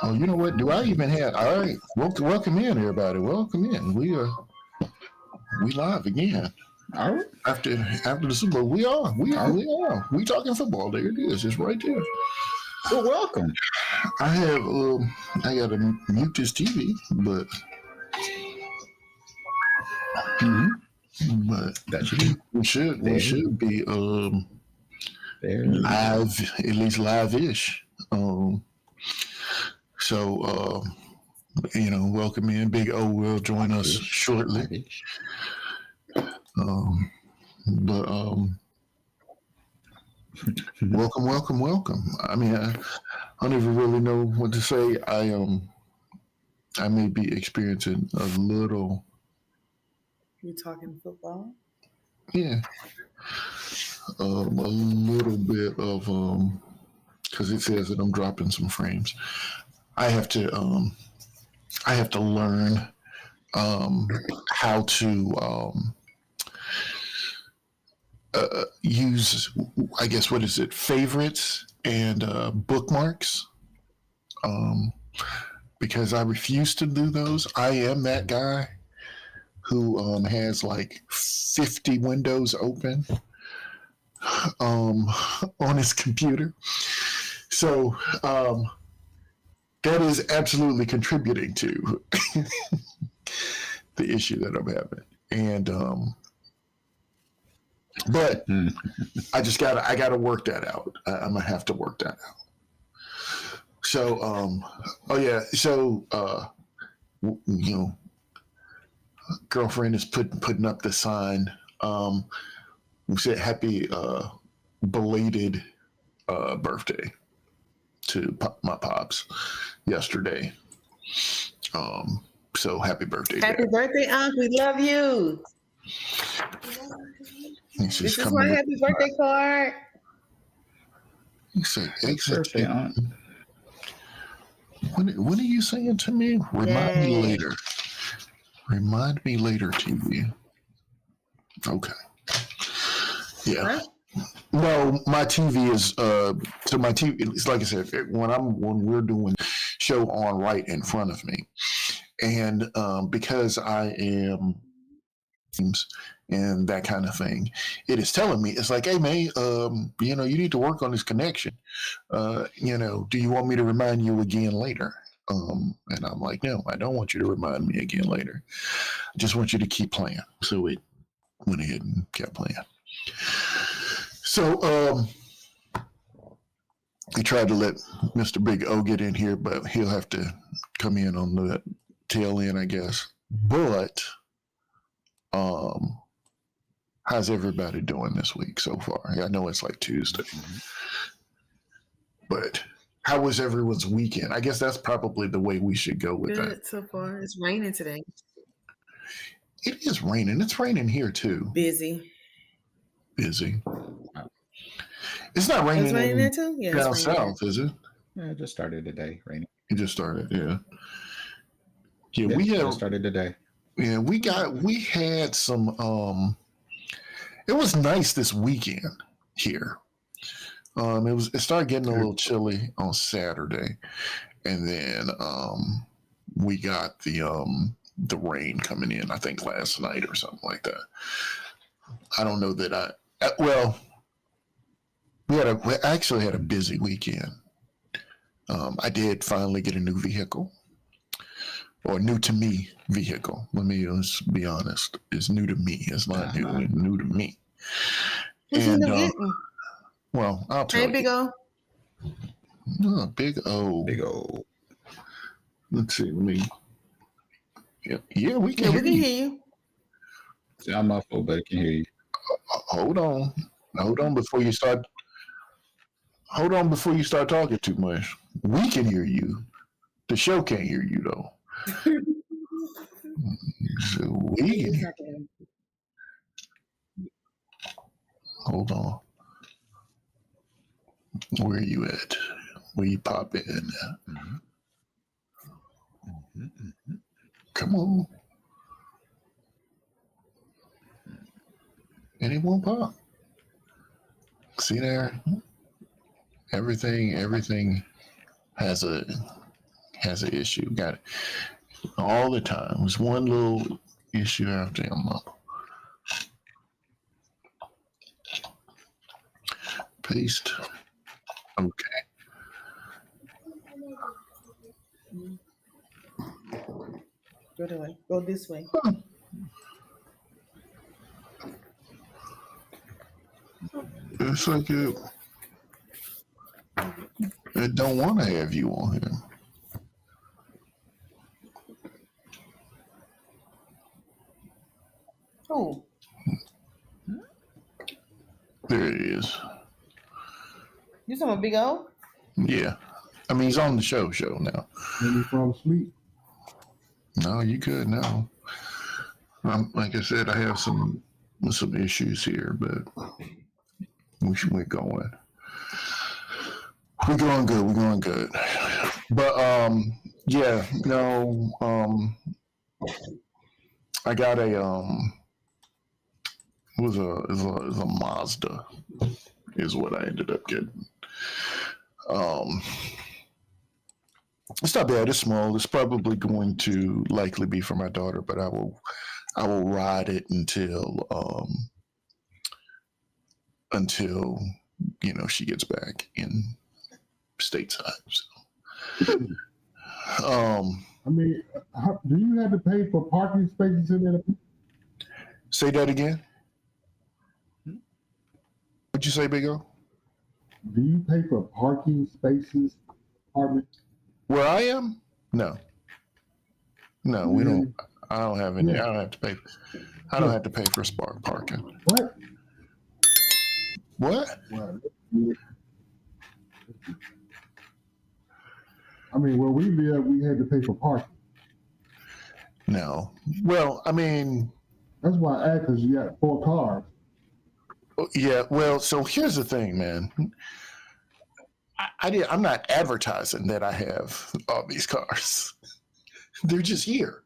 Oh, you know what? Do I even have? All right, welcome in, everybody. Welcome in. We live again. All right. After the Super Bowl, we talking football. There it is. It's right there. Well, welcome. I gotta mute this TV, but That should be we should be there. live, at least live-ish. So welcome in. Big O will join us shortly. Welcome. I mean, I don't even really know what to say. I may be experiencing a little. We talking football? Yeah. A little bit of because it says that I'm dropping some frames. I have to learn how to use, I guess, what is it, favorites and bookmarks, because I refuse to do those. I am that guy who has like 50 windows open on his computer. So that is absolutely contributing to the issue that I'm having. And but I gotta work that out. I'm gonna have to work that out. So girlfriend is putting up the sign. We said happy belated birthday to my pops yesterday. So happy birthday! Happy birthday, Unc! We love you. This is my happy birthday card. He said, Birthday, Aunt. What are you saying to me? Remind me later. Remind me later, TV. Okay. Yeah. Huh? No, my TV is so my TV. It's like I said, when we're doing show on right in front of me, and because I am and that kind of thing, it is telling me, it's like, hey man, you need to work on this connection. Do you want me to remind you again later? And I'm like, no, I don't want you to remind me again later. I just want you to keep playing. So it went ahead and kept playing. So we tried to let Mr. Big O get in here, but he'll have to come in on the tail end, I guess. But how's everybody doing this week so far? I know it's like Tuesday, but how was everyone's weekend? I guess that's probably the way we should go with that. So far, it's raining today. It is raining. It's raining here too. Busy. It's not raining. It's raining there too. Yeah, down south, is it? Yeah, it just started today, raining. It just started. Yeah. It started today. Yeah, we had some. It was nice this weekend here. It started getting a little chilly on Saturday, and then we got the rain coming in, I think last night or something like that. I don't know that we actually had a busy weekend. I did finally get a new vehicle, or new to me vehicle. Let me just be honest. It's new to me. It's not new to me. Well, I'll tell you. Hey, Big O. Oh, Big O. Big O. Let's see. Yeah, we can hear you. See, I'm muffled, but I can hear you. Hold on before you start. Hold on before you start talking too much. We can hear you. The show can't hear you though. So we can hear. Hold on. Where are you at? Where you pop in? Come on. Anyone pop? See there? Everything has has an issue. Got it all the time. There's one little issue after another. Paste. Okay. Go the way. Go this way. It's like it don't want to have you on here. Oh. There it is. You talking about Big O? Yeah. I mean, he's on the show now. Maybe fall asleep. No, you good now. Like I said, I have some issues here, but we're going. We're going good. We're going good. But yeah, no, I got a it was a Mazda is what I ended up getting. It's not bad. It's small. It's probably going to likely be for my daughter, but I will ride it until she gets back in stateside. So. I mean, do you have to pay for parking spaces in there? Say that again. What'd you say, Big O? Do you pay for parking spaces? Apartment? Where I am? No, we don't. I don't have any. I don't have to pay. I don't have to pay for spark parking. What? What? Well, I mean, where we live, we had to pay for parking. No. Well, I mean, that's why I asked, because you got 4 cars. Yeah. Well, so here's the thing, man. I'm not advertising that I have all these cars. They're just here.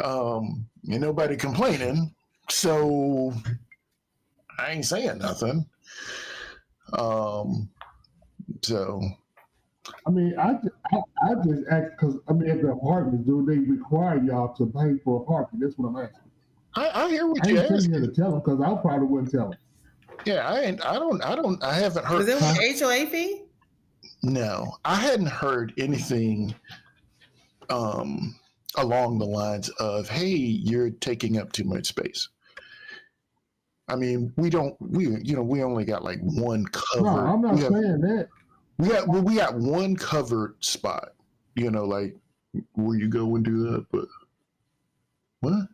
Ain't nobody complaining, so I ain't saying nothing. So. I mean, I just asked because, I mean, at the apartments, do they require y'all to pay for parking? That's what I'm asking. I hear what I you're ain't asking. here to tell them because I probably wouldn't tell them. Yeah, I haven't heard. Was it an HOA fee? No, I hadn't heard anything along the lines of, hey, you're taking up too much space. I mean, we only got like one cover. No, I'm not saying that. We got one covered spot, like where you go and do that, but what?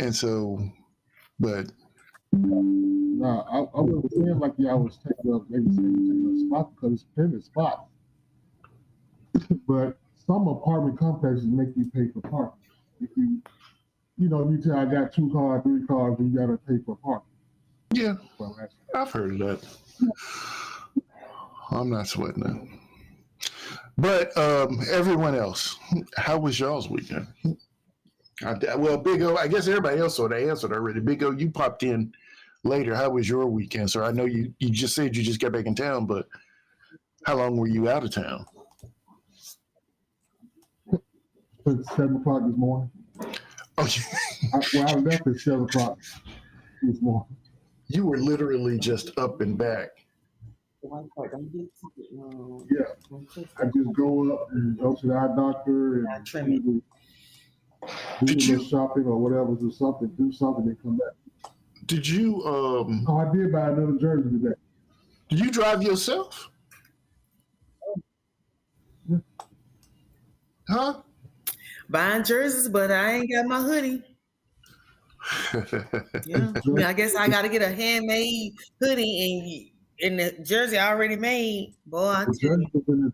And so, but no, I wasn't saying like y'all was taking up a spot because it's plenty spots. But some apartment complexes make you pay for parking. If you tell I got 2 cars, 3 cars, you gotta pay for parking. Yeah, well, I've heard of that. I'm not sweating it. But everyone else, how was y'all's weekend? Well, Big O, I guess everybody else sort of answered already. Big O, you popped in later. How was your weekend, sir? I know you just said you just got back in town, but how long were you out of town? It's 7 o'clock this morning. Oh, I left at 7 o'clock this morning. You were literally just up and back. Yeah, I just go up and go to the eye doctor and do shopping or whatever, do something, and come back. Did you? I did buy another jersey today. Did you drive yourself? Yeah. Huh? Buying jerseys, but I ain't got my hoodie. Yeah, I guess I got to get a handmade hoodie and the jersey I already made. Boy, the jersey was in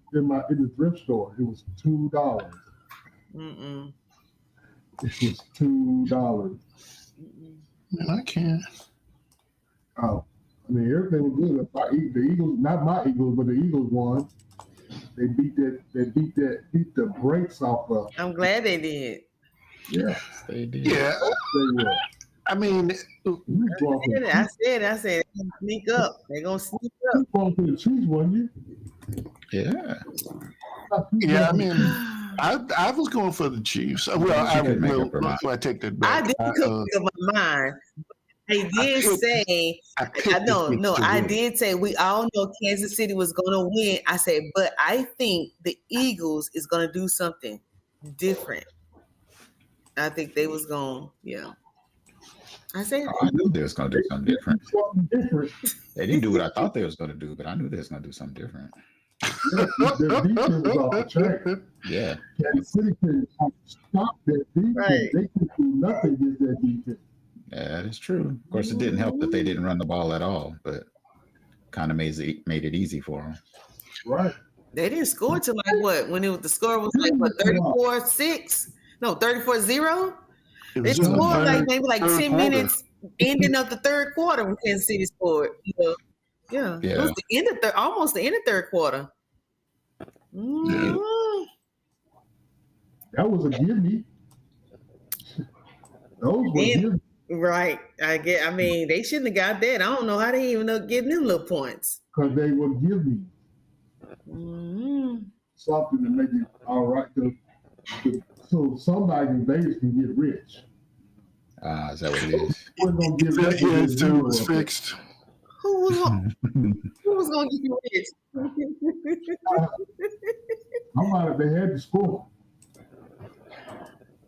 the thrift store. It was $2. Mm-mm. It was $2. Man, I can't. Oh, I mean, everything was good. The Eagles, not my Eagles, but the Eagles won. They beat the brakes off of. I'm glad they did. Yeah, they did. Yeah. they were. I mean, You was going for the I said, they're gonna sneak up. They're gonna sneak up. you was going for the Chiefs, wasn't you? Yeah. yeah. I mean, I was going for the Chiefs. Well, She couldn't make up her mind. I take that I back. did cook up my mind. I did say, I picked no, the Chiefs to I win. did say we all know Kansas City was going to win. I said, but I think the Eagles is going to do something different. I think they was going, yeah. I said, I knew they was going to do something different. Something different. They didn't do what I thought they was going to do, but I knew they was going to do something different. The defense was off the chain. Yeah. Kansas City couldn't stop that defense. Right. They couldn't do nothing against that defense. Yeah, that is true. Of course, it didn't help that they didn't run the ball at all, but kind of made it easy for them. Right. they didn't score till like what? When the score was like what, 34-6? No, 34-0? It They was in the scored like third- maybe like third 10 quarter. minutes ending of the third quarter when Kansas City scored. Yeah. It was the end of almost the end of third quarter. Mhm. That was a gimme. Those were Yeah. gimme. Right. I mean, they shouldn't have got that. I don't know how they even up getting them little points. Because they were gimme Mhm. something to make it all right. So somebody in Vegas can get rich. Is that what it is? We're gonna give that to Yeah, this so it zero was up. fixed. Who was going to get you rich? How about if they had to score?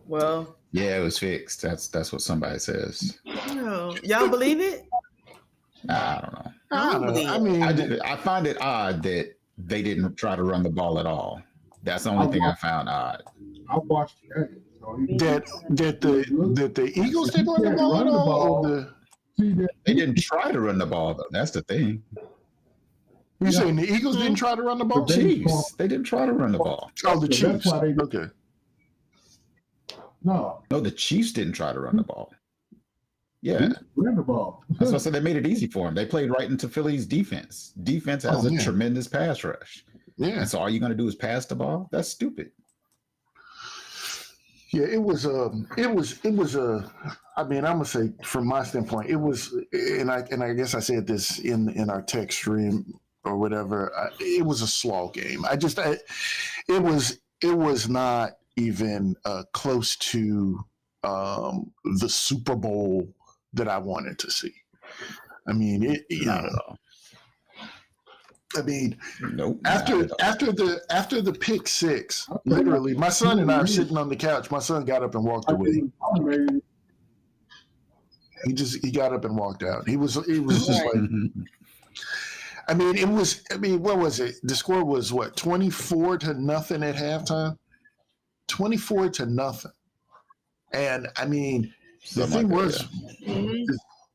Well, Yeah, it was fixed. That's what somebody says. y'all believe it? I don't know. I don't believe I it. mean, I find it odd that they didn't try to run the ball at all. That's the only thing I found odd. I watched the game. So he- that the Eagles didn't run the can't ball run at the all. ball. Or the, See that They didn't try to run the ball though. That's the thing. you saying the Eagles didn't try to run the ball? But they- Chiefs, they didn't try to run the ball. Oh, the That's Chiefs. why they- Okay. no, No, the Chiefs didn't try to run the ball. Yeah, they ran the ball. that's why I said they made it easy for them. They played right into Philly's defense. Defense has Oh, a yeah. tremendous pass rush. Yeah. And so all you're going to do is pass the ball? That's stupid. Yeah, it was I mean, I'm gonna say from my standpoint, it was, and I guess I said this in our text stream or whatever. It was a slow game. It was not even close to the Super Bowl that I wanted to see. I mean, Not at all. I mean, Nope. after not at all. the pick six, literally, my son and I are sitting on the couch. My son got up and walked away. He got up and walked out. He was just like, I mean, what was it? The score was what, 24-0 at halftime? 24-0. And I mean, the Something thing like was, Mhm.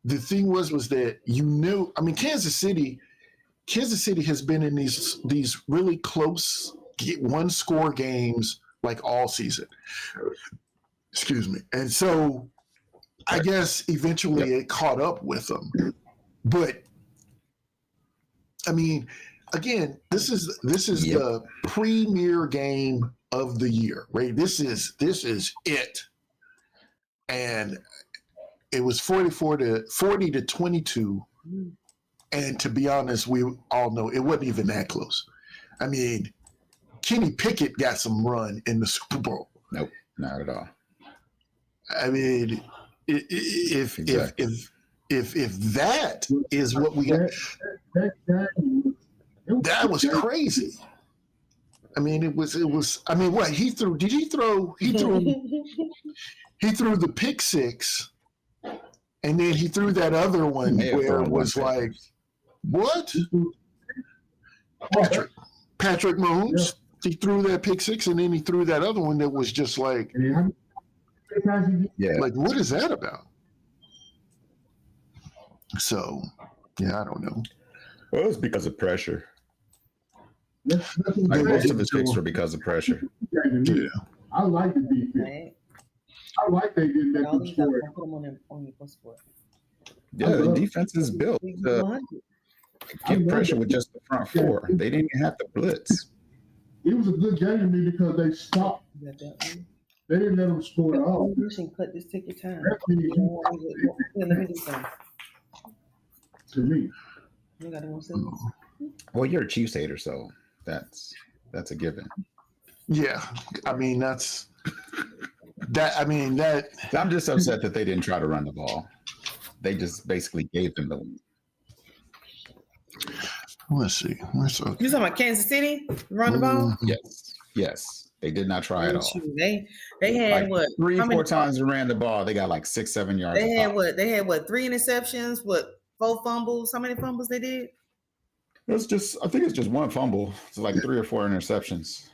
the thing was that you knew. I mean, Kansas City has been in these really close one score games like all season. Excuse me. And so I guess eventually it caught up with them. But I mean, again, this is the premier game of the year, right? This is it. And it was 40-22. And to be honest, we all know it wasn't even that close. I mean, Kenny Pickett got some run in the Super Bowl. Nope, not at all. I mean, if that is what we got, that was crazy. I mean, it was. I mean, what he threw? Did he throw? He threw the pick six, and then he threw that other one May have where thrown it was one like, what? Patrick. Patrick Mahomes. He threw that pick six, and then he threw that other one that was just like, Yeah. like, what is that about? So, yeah, I don't know. Well, it's because of pressure. Like Like most of his picks were because of pressure. Yeah. I like the defense. Right. I like they didn't let them score. Put them on your post for Yeah, the defense is built to get pressure with just the front four. They didn't even have to blitz. It was a good game to me because they stopped They didn't let them score at all. You should cut this. Take your time. That's me, Yeah, let me do something. to me. You got one second. Well, you're a Chiefs hater, so that's a given. Yeah, I mean that's that. I mean that. I'm just upset that they didn't try to run the ball. They just basically gave them the lead. Let's see. You talking about Kansas City run the ball? Yes. They did not try at all. They had Like what? 3-4 times they ran the ball. They got like 6-7 yards. They had what? They had what? 3 interceptions. What? 4 fumbles. How many fumbles they did? I think it's just one fumble. It's like 3 or 4 interceptions.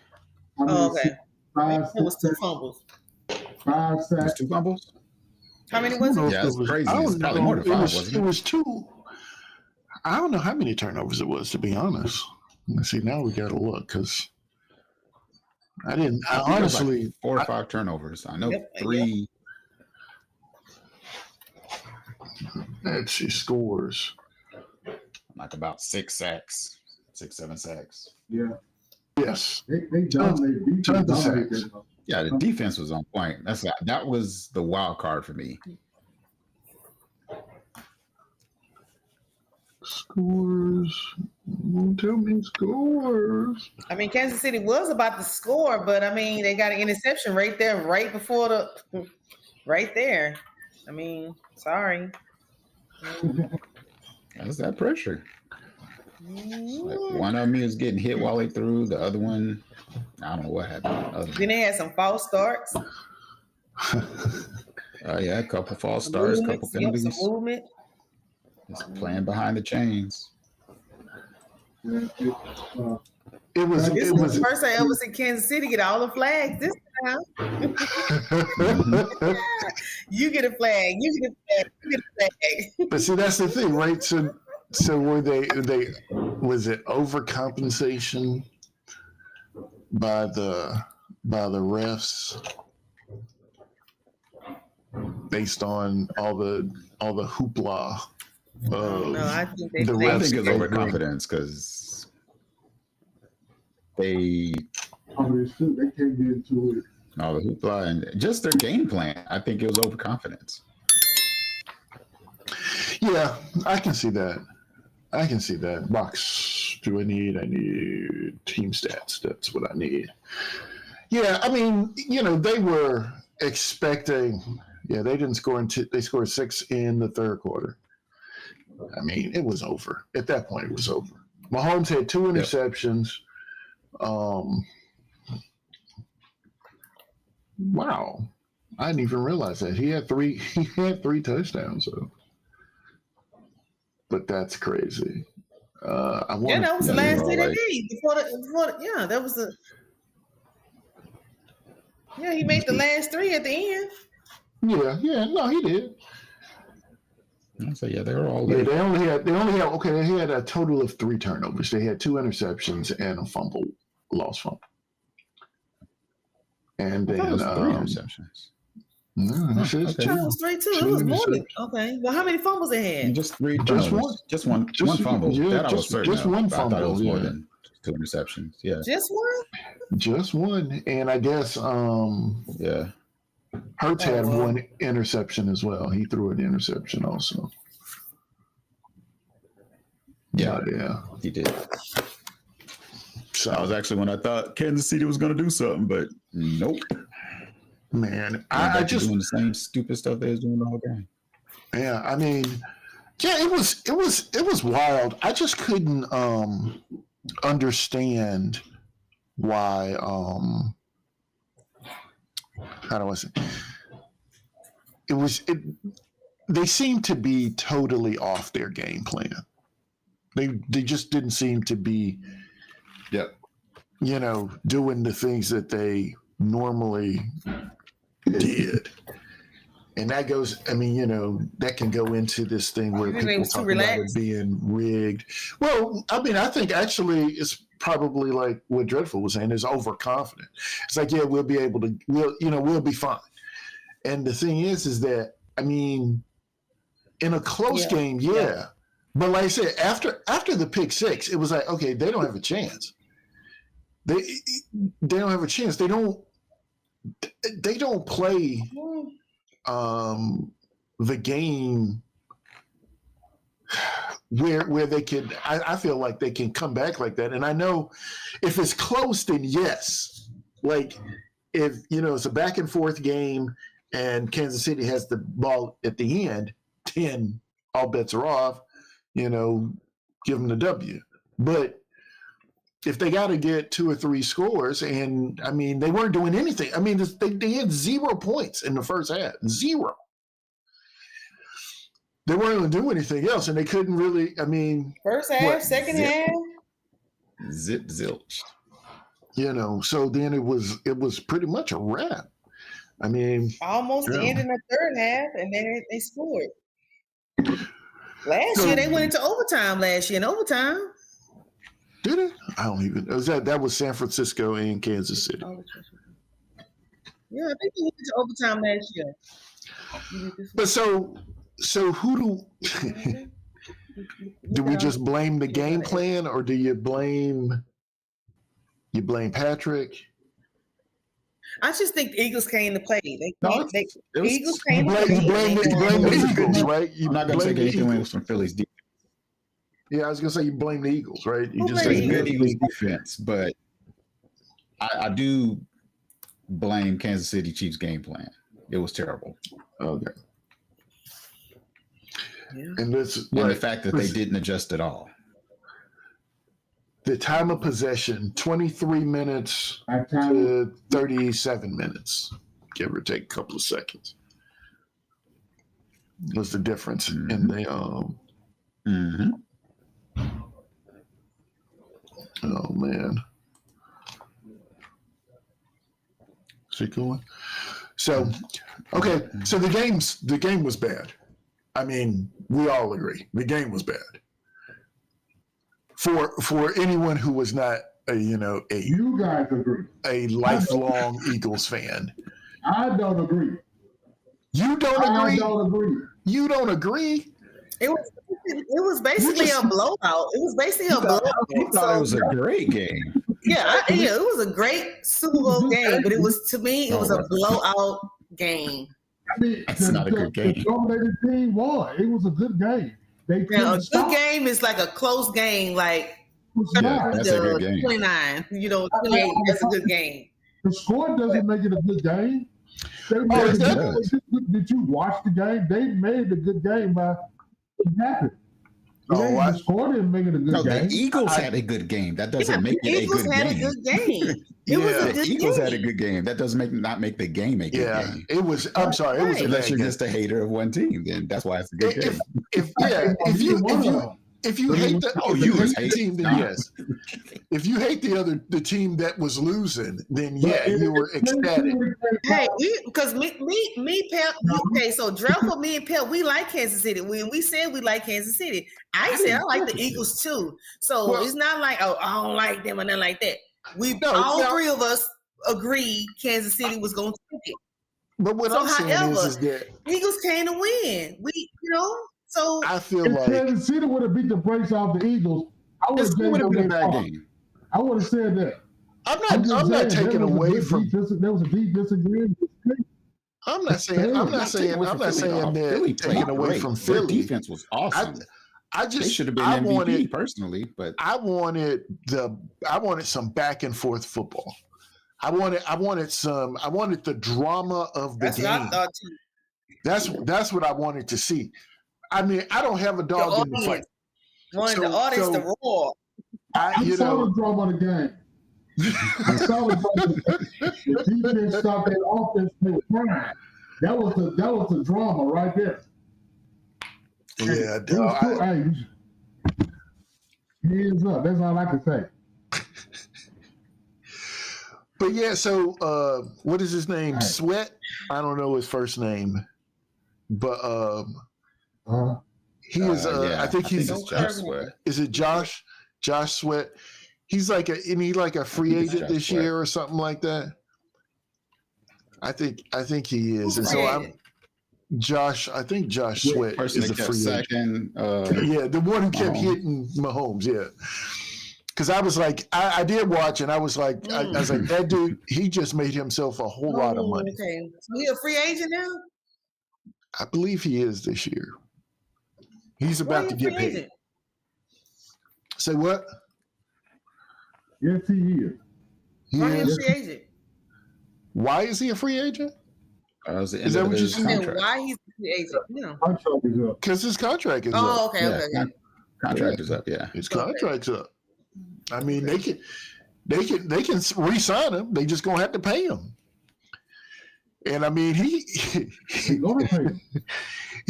Oh, okay. It was 2 sacks, fumbles. 5 It's sacks. 2 fumbles. How many was it? Yeah, it's crazy. It's probably more than 5, wasn't it? It was 2. I don't know how many turnovers it was, to be honest. Let's see. Now we got to look because I think it was honestly like 4 or 5 turnovers. I know Yep, 3. let's see scores. Like about 6 sacks, 6-7 sacks. Yeah. Yes. They dominated. Tons of Dominated sacks. them. Yeah, the defense was on point. That was the wild card for me. Scores. Won't tell me scores. I mean, Kansas City was about to score, but I mean, they got an interception right there, right before right there. I mean, sorry. That's that pressure. Like one of them is getting hit while they threw. The other one, I don't know what happened. Then they had some false starts. Yeah, a couple false starts, a couple penalties. Some movement. Just playing behind the chains. Yeah, It was. This It was was. the first I ever seen Kansas City get all the flags this time. You get a flag. You get a flag. You get a flag. But see, that's the thing, right? So were they was it overcompensation by the refs based on all the hoopla of No, I think they the played. I refs think it's favoring- overconfidence because they they can't get into it. all the hoopla and just their game plan. I think it was overconfidence. Yeah, I can see that. Box. Do I need? I need team stats. That's what I need. Yeah, I mean, they were expecting. Yeah, they didn't score they scored 6 in the third quarter. I mean, it was over. At that point, it was over. Mahomes had 2 interceptions. Wow, I didn't even realize that he had 3. He had 3 touchdowns. So, but that's crazy. That was the last thing they like- did before that was the. Yeah, he made the last 3 at the end. Yeah, no, he did. So yeah, they were all Yeah, late. they only had a total of 3 turnovers. They had 2 interceptions and a lost fumble. And I then thought it was 3 interceptions. no, it says okay. 2. It was 3 too. It Two was more than interceptions. okay. Well, how many fumbles they had? And just 3 Just turnovers. one. One fumble. Yeah, That I was certain just of, one but I thought it was fumble, more yeah. than 2 interceptions. Yeah. Just one? Just one. And I guess Yeah. Hurts Oh, had wow. 1 interception as well. He threw an interception also. Yeah. Yeah. He did. So That was actually when I thought Kansas City was going to do something, but nope. man, I I just doing the same stupid stuff they was doing the whole game. yeah, I mean, yeah, it was wild. I just couldn't understand why how do I say they seemed to be totally off their game plan. They just didn't seem to be doing the things that they normally did. And that goes, I mean, that can go into this thing where You think they people was too talk about it relaxed? being rigged. Well, I mean, I think actually it's probably like what Dreadful was saying is overconfident. It's like, yeah, we'll be fine. And the thing is that, I mean, in a close game, yeah. But like I said, after the pick 6, it was like, okay, they don't have a chance. They don't have a chance. They don't they don't play the game where they can. I feel like they can come back like that. And I know if it's close, then yes. Like if it's a back and forth game and Kansas City has the ball at the end, then all bets are off. Give them the W. But if they got to get 2 or 3 scores, and I mean, they weren't doing anything. I mean, they had 0 points in the first half. 0. They weren't going to do anything else, and they couldn't really. I mean, first half, second half, zip zilch. So then it was pretty much a wrap. I mean, almost the end in the third half, and then they scored. Last year they went into overtime. In overtime. Did it? I don't even. That was San Francisco and Kansas City. Yeah, I think they went into overtime last year. But so who do we just blame the game plan, or do you blame Patrick? I just think the Eagles came to play. Eagles You came to play. blame the Eagles, right? I'm not going to take anything away from Philly's defense. Yeah, I was going to say you blame the Eagles, right? You just It's say good Eagles defense, but I do blame Kansas City Chiefs game plan. It was terrible. Okay. Yeah. And the fact that they didn't adjust at all. The time of possession, 23 minutes to 37 minutes, give or take a couple of seconds, was the difference in the Oh man. Is it going? So okay, so the game was bad. I mean, we all agree the game was bad. For anyone who was not you guys agree, a lifelong Eagles fan. I don't agree. You don't agree? I don't agree. You don't agree? It was basically a blowout. It was basically a blowout. I thought it was a great game. Yeah, it was a great Super Bowl game, but it was a blowout game. I mean, That's not a good game. The dominated team won. It was a good game. A good game is like a close game, like that's a good game. 29, 28. That's a good game. The score doesn't make it a good game. Did you watch the game? They made a good game by it happened. The score didn't make it a good game. The Eagles had a good game. That doesn't make it a good game. The Eagles had a good game. It was a good game. The Eagles had a good game. That doesn't not make the game a good game. It was. I'm sorry. It was unless you're just a hater of one team, then that's why it's a good game. If you hate the team, then yes. If you hate the team that was losing, then you were ecstatic. Hey, because me, Pep. Okay, so Drell, me and Pep, we like Kansas City. When we said we like Kansas City, I said I like the Eagles too. So it's not like I don't like them or nothing like that. All three of us agreed Kansas City was going to take it. But what I'm saying is that Eagles came to win. So I feel if like Kansas City would have beat the brakes off the Eagles, I would have been a bad game. I would have said that. I'm not taking away from. There was a deep disagreement. I'm not saying that taking away from Philly. Their defense was awesome. They should have been MVP personally, but I wanted some back and forth football. I wanted the drama of the game. What I thought too. That's what I wanted to see. I mean, I don't have a dog in the fight. Wanted the audience to roar. I saw the drama of the game. I saw the defense stopped that offense. They were crying. That was the drama right there. Yeah, hands up. That's all I can say. But yeah, so what is his name? Right. Sweat? I don't know his first name, but he is. I think he's Josh Sweat. Is it Josh? Josh Sweat. He's like a free agent this year or something like that. I think he is, and so Josh. I think Josh Sweat is a free agent. Second, the one who kept hitting Mahomes. Yeah. because I was like, I did watch, and I was like, I was like, that dude, he just made himself a whole lot of money. Okay, so he a free agent now? I believe he is this year. He's about to get paid. Agent? Say what? Yes, he is. Why he a free agent? Why is he a free agent? Is that what you said? Why he's a free agent? Yeah. Contract is up. Because his contract is up. Oh, okay, okay. Contract is up. Yeah, his contract's up. I mean, they can re-sign him. They just gonna have to pay him. And I mean, he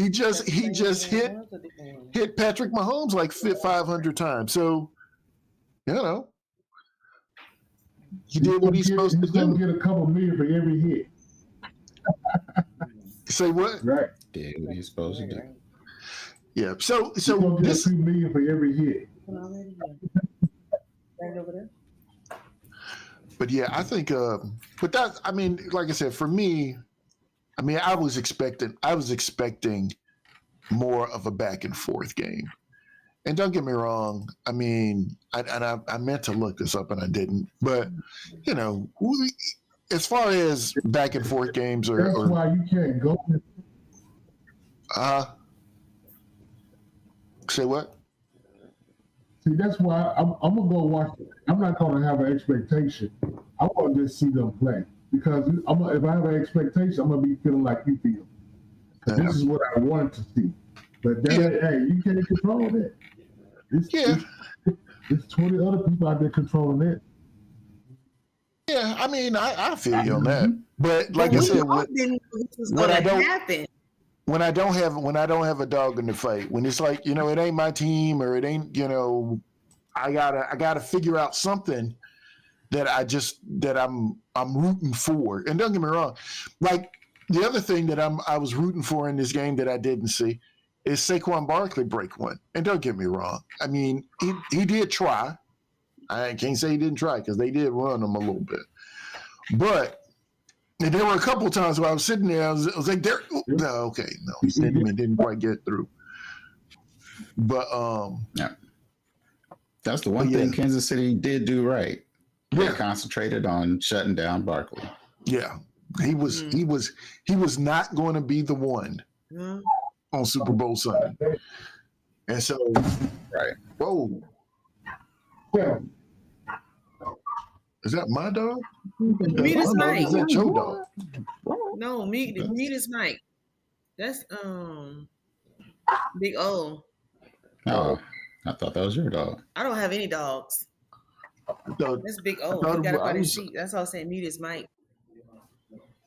just hit Patrick Mahomes like 500 times. So, you know, he did what he's supposed to do. He's gonna get a couple million for every hit. Say what? Right. Did what he's supposed to do. Yeah. So he's gonna get $2 million for every hit. But yeah, I think. But that, I mean, like I said, for me, I mean, I was expecting more of a back and forth game. And don't get me wrong. I mean, I meant to look this up and I didn't. But you know, as far as back and forth games, that's why you can't go. Say what? See, that's why I'm gonna go watch it. I'm not gonna have an expectation. I want to just see them play because if I have an expectation, I'm gonna be feeling like you feel. This is what I wanted to see. But hey, you can't control that. It's 20 other people out there controlling it. Yeah, I mean, I feel you on that. But like I said, when I don't have a dog in the fight, when it's like, you know, it ain't my team or it ain't, you know, I gotta figure out something that I'm rooting for. And don't get me wrong, like the other thing that I was rooting for in this game that I didn't see is Saquon Barkley break one. And don't get me wrong, I mean, he did try. I can't say he didn't try because they did run him a little bit. But there were a couple of times where I was sitting there, I was like, he didn't quite get through. But yeah, that's the one thing Kansas City did do right. They concentrated on shutting down Barkley. Yeah, he was not going to be the one on Super Bowl Sunday, and so whoa. Yeah. Is that my dog? Mute his mic. Is that your dog? No, mute his mic. That's Big O. Oh, I thought that was your dog. I don't have any dogs. That's Big O. He got up on his seat. That's all I'm saying. Mute his mic.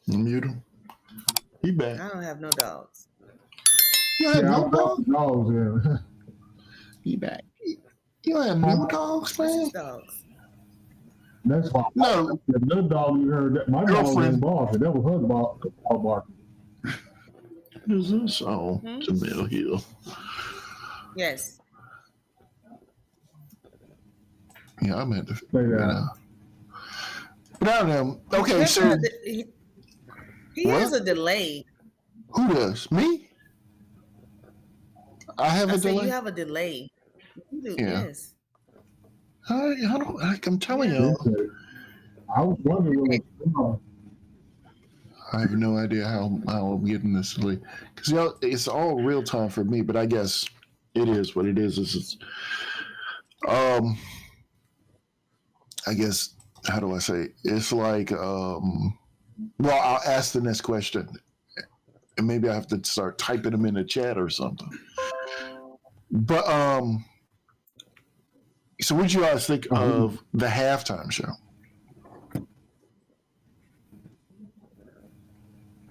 Mute him. He back. I don't have no dogs. You have no dogs? Yeah. He back. You have no dogs, man? Dogs. That's why. No. The dog you heard that my girlfriend was that was her dog barking. Is this on Jamil Hill? Yes. Yeah, I'm at the. But I don't know. Okay, so he has a delay. Who does? Me? I have a delay. You have a delay. You do, yes. I don't. I'm telling you. I was wondering what was going on. I have no idea how I'm getting this delay because it's all real time for me. But I guess it is what it is. It's I guess, how do I say it? It's like, well, I'll ask the next question and maybe I have to start typing them in the chat or something. But, so what did you guys think of the halftime show?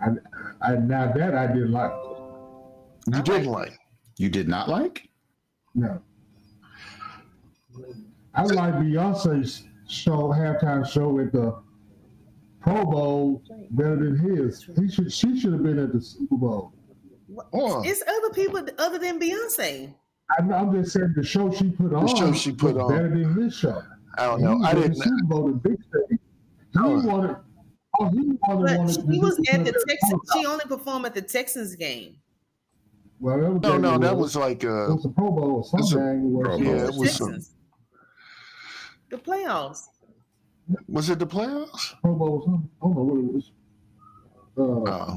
Now that I didn't like. You didn't like? You did not like? No. I like Beyonce's halftime show at the Pro Bowl better than his. She should have been at the Super Bowl. It's other people other than Beyonce. I'm just saying the show she put on. Better than his show. I don't know. I didn't. Super Bowl, the big stage. He was at the Texans. She only performed at the Texans game. Well, that was like it was a Pro Bowl or something. Yeah, it was some. The playoffs. Was it the playoffs? Pro Bowl or something. I don't know what it was.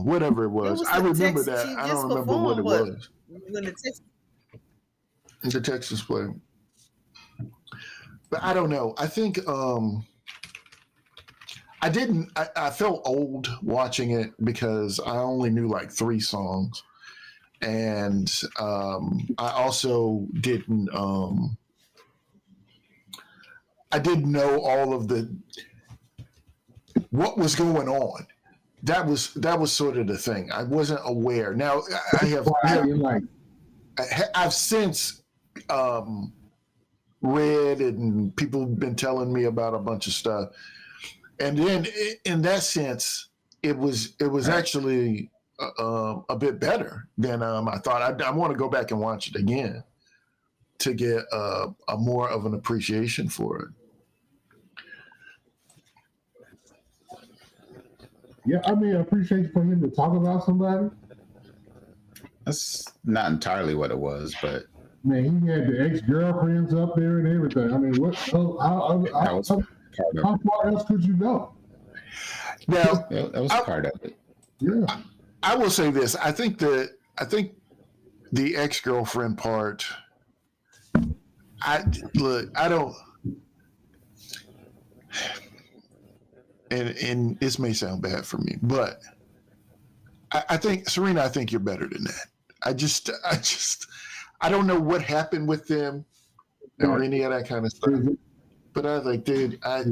Whatever it was. was I the remember Texas. that. She I just don't remember what it performed was. When the Texas. The Texas play. But I don't know. I think I felt old watching it because I only knew like 3 songs. And I also didn't know all of what was going on. That was sort of the thing. I wasn't aware. Now I've since read and people have been telling me about a bunch of stuff, and then in that sense, it was actually a bit better than I thought. I want to go back and watch it again to get a more of an appreciation for it. Yeah, I mean, I appreciate for him to talk about somebody. That's not entirely what it was, but man, he had the ex-girlfriends up there and everything. I mean, what? How far else could you go? Now, that was part of it. Yeah, I will say this. I think the ex-girlfriend part. I don't. And this may sound bad for me, but I think Serena, I think you're better than that. I don't know what happened with them or any of that kind of stuff. But I was like, dude, I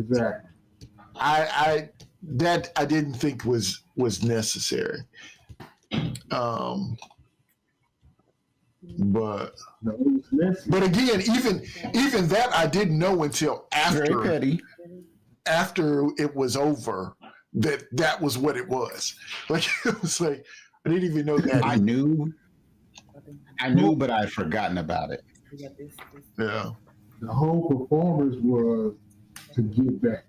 didn't think was necessary. But again, even that I didn't know until after. Very petty. After it was over, that was what it was. Like it was like I didn't even know that. I knew, but I had forgotten about it. Yeah. The whole performance was to get back.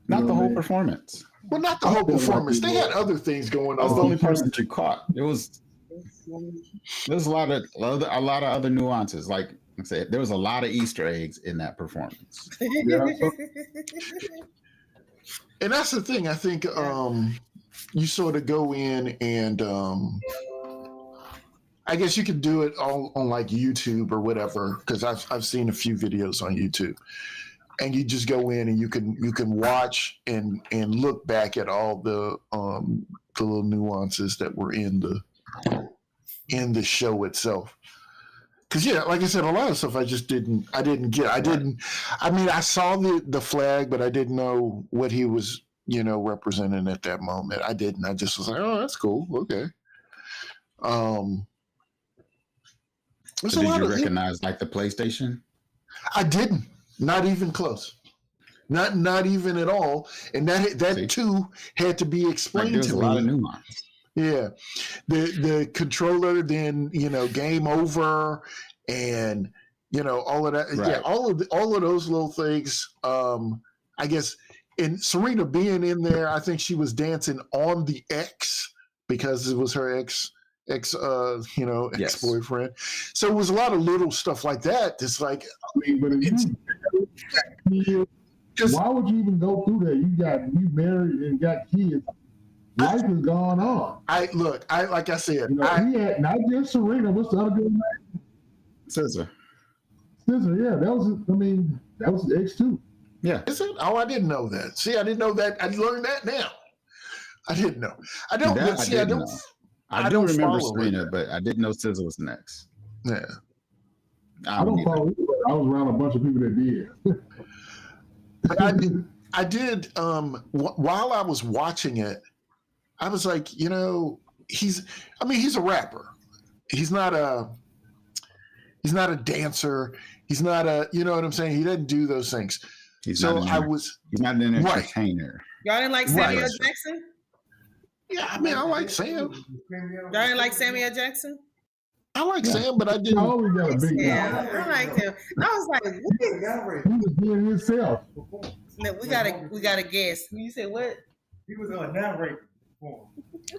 Not the whole performance. Well, not the whole performance. They had other things going on. I was the only person that you caught. There's a lot of other nuances. Like I said, there was a lot of Easter eggs in that performance. And that's the thing. I think you sort of go in and I guess you could do it all on like YouTube or whatever, because I've seen a few videos on YouTube, and you just go in and you can watch and look back at all the little nuances that were in the show itself. Because yeah, like I said, a lot of stuff I didn't get. I mean, I saw the flag, but I didn't know what he was, representing at that moment. I didn't. I just was like, oh, that's cool. Okay. So did you recognize like the PlayStation? I didn't. Not even close. Not even at all. And that too had to be explained to me. There's a lot of nuance. Yeah, the controller, then game over, and all of that. Right. Yeah, all of those little things. I guess, and Serena being in there, I think she was dancing on the X because it was her ex-boyfriend. So it was a lot of little stuff like that. It's like, why would you even go through that? You married and got kids. Life has gone on. Like I said, he had not just Serena. What's the other girl's name? Scissor. Yeah, that was the X too. Yeah. Is it? Oh, I didn't know that. See, I didn't know that. I learned that now. I didn't know. I don't. That, see, I don't. Know. I don't remember Serena, but I didn't know Scissor was next. Yeah. I don't follow it, but I was around a bunch of people that did. I did. While I was watching it, I was like, he's a rapper. He's not a dancer. He's not you know what I'm saying? He doesn't do those things. He's not an entertainer. Y'all didn't like Samuel Jackson? Yeah, I mean, I like Sam. Y'all didn't like Samuel Jackson? I like Sam, but I didn't. I always got a big guy. I liked him. I was like, he was being himself. No, we gotta guess. You said what? He was a narrator before,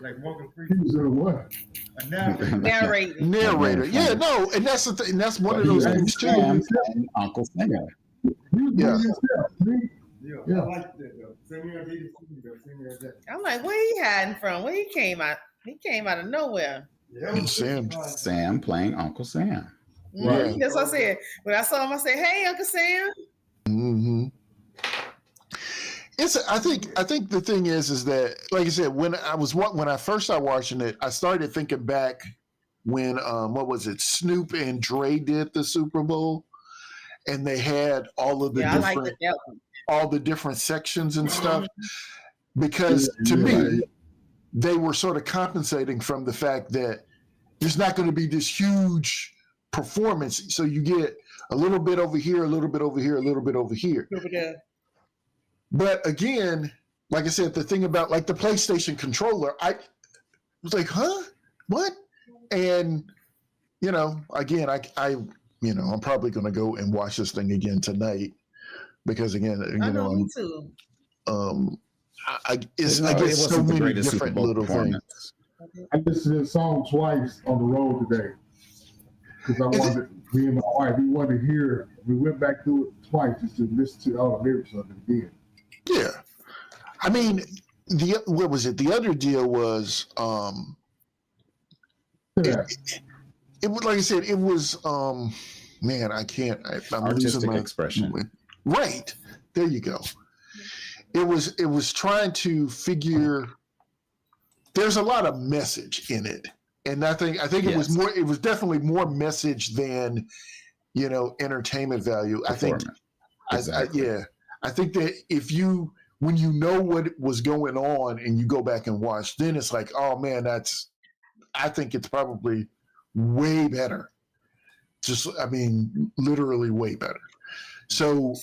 like Morgan He Freeman. was a what? A narrator. Narrator. Yeah, no, and that's the thing. And that's one of those things too. Uncle Sam. Yeah. Yeah, I like that though. Send me a video, send me that. I'm like, where he hiding from? Where he came out? He came out of nowhere. Yeah, Sam playing Uncle Sam. Right. That's what I said. When I saw him, I said, "Hey, Uncle Sam." Mm-hmm. I think the thing is that, like I said, when I first started watching it, I started thinking back when what was it, Snoop and Dre did the Super Bowl, and they had all of the all the different sections and stuff. Because to me, they were sort of compensating from the fact that there's not going to be this huge performance, so you get a little bit over here, a little bit over here, a little bit over here. But again, like I said, the thing about like the PlayStation controller, I was like, huh? What? And, again, I'm probably going to go and watch this thing again tonight because, again, me too. I get so many different little things. I listened to the song twice on the road today because I wanted, me and my wife, we wanted to hear, we went back through it twice just to listen to all the lyrics of it again. Yeah. I mean, what was it? The other deal was, it was, like I said, it was, man, I'm artistic expression. Right. There you go. It was trying to figure, there's a lot of message in it. And I think it was definitely more message than, entertainment value. Exactly. I think that when you know what was going on and you go back and watch, then it's like, oh man, I think it's probably way better. Literally way better. So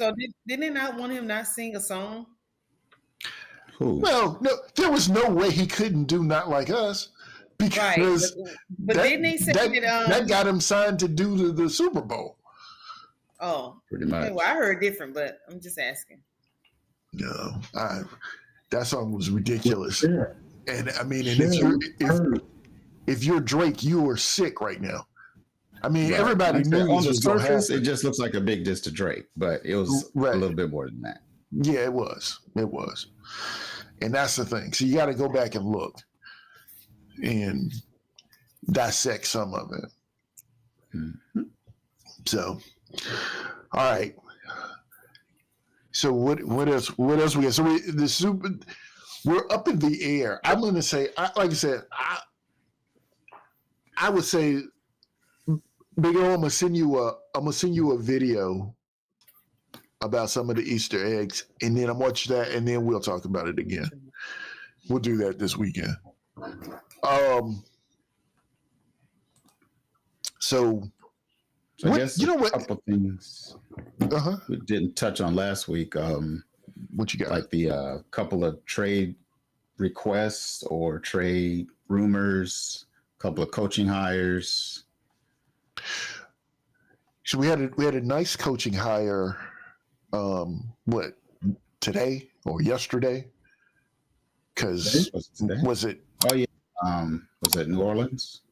didn't they not want him not sing a song? Who? Well, no, there was no way he couldn't do Not Like Us because but didn't they say that got him signed to do the Super Bowl. Oh, pretty much. Okay, well, I heard different, but I'm just asking. No, that song was ridiculous. Yeah. And I mean, if you're Drake, you are sick right now. I mean, everybody knew on the surface. It just looks like a big diss to Drake, but it was a little bit more than that. Yeah, it was. And that's the thing. So you got to go back and look and dissect some of it. Mm-hmm. So, all right. So what else we got? So we're up in the air. I'm going to say, like I said, I would say, Big O, I'm gonna send you a video about some of the Easter eggs, and then I'm watch that, and then we'll talk about it again. We'll do that this weekend. So I guess a couple things we didn't touch on last week. What you got? Like the couple of trade requests or trade rumors, a couple of coaching hires. So we had a nice coaching hire. Today or yesterday? Because was it? Oh yeah. Was it New Orleans?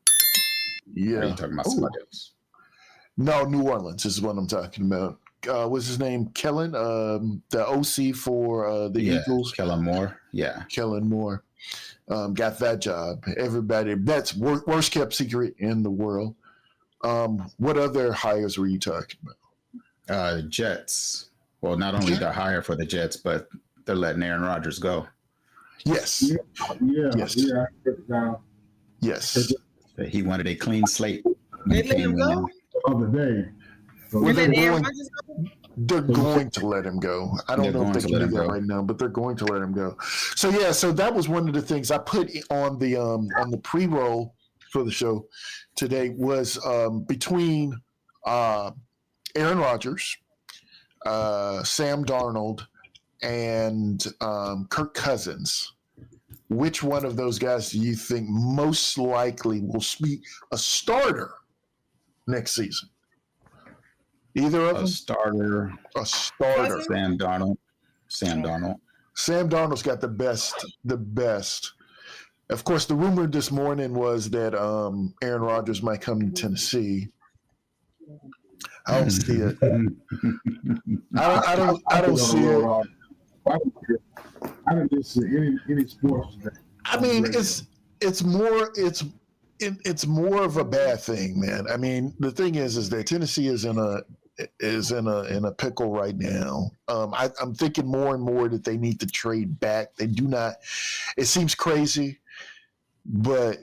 Yeah. Or are you talking about somebody else? No, New Orleans is what I'm talking about. What's his name? Kellen, the OC for the Eagles. Kellen Moore. Yeah. Kellen Moore got that job. Everybody, that's worst kept secret in the world. What other hires were you talking about? Jets. Well, not only the hire for the Jets, but they're letting Aaron Rodgers go. Yes. Yes. Yes. He wanted a clean slate. They let him go? The other day. They're going to let him go. I don't know if they can do that right now, but they're going to let him go. So yeah, so that was one of the things I put on the pre-roll for the show today was between Aaron Rodgers, Sam Darnold, and Kirk Cousins. Which one of those guys do you think most likely will be a starter next season? Either of them? A starter. Sam Darnold. Sam Darnold's got the best. Of course, the rumor this morning was that Aaron Rodgers might come to Tennessee. I don't see it. I don't see it. I don't just see any sports today. I mean, it's more of a bad thing, man. I mean, the thing is that Tennessee is in a pickle right now. I'm thinking more and more that they need to trade back. They do not. It seems crazy, but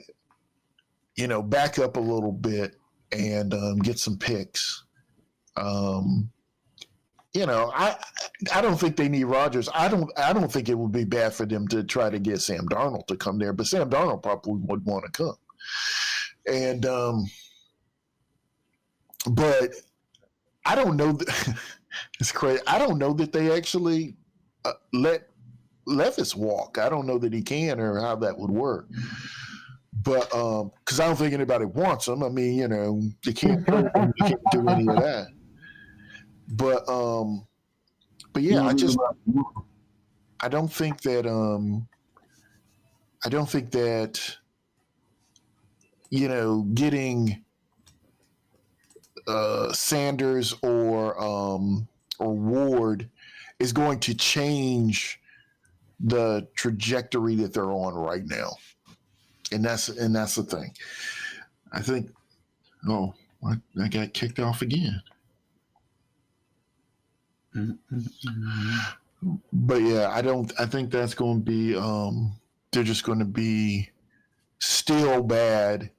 back up a little bit and get some picks. I don't think they need Rodgers. I don't think it would be bad for them to try to get Sam Darnold to come there, but Sam Darnold probably would want to come. And but I don't know. It's crazy. I don't know that they actually let Levis walk. I don't know that he can or how that would work. But because I don't think anybody wants him. I mean, you can't do any of that. But yeah, I don't think that getting Sanders or Ward is going to change the trajectory that they're on right now. And that's the thing. I think I got kicked off again. But yeah, I think that's going to be they're just going to be still bad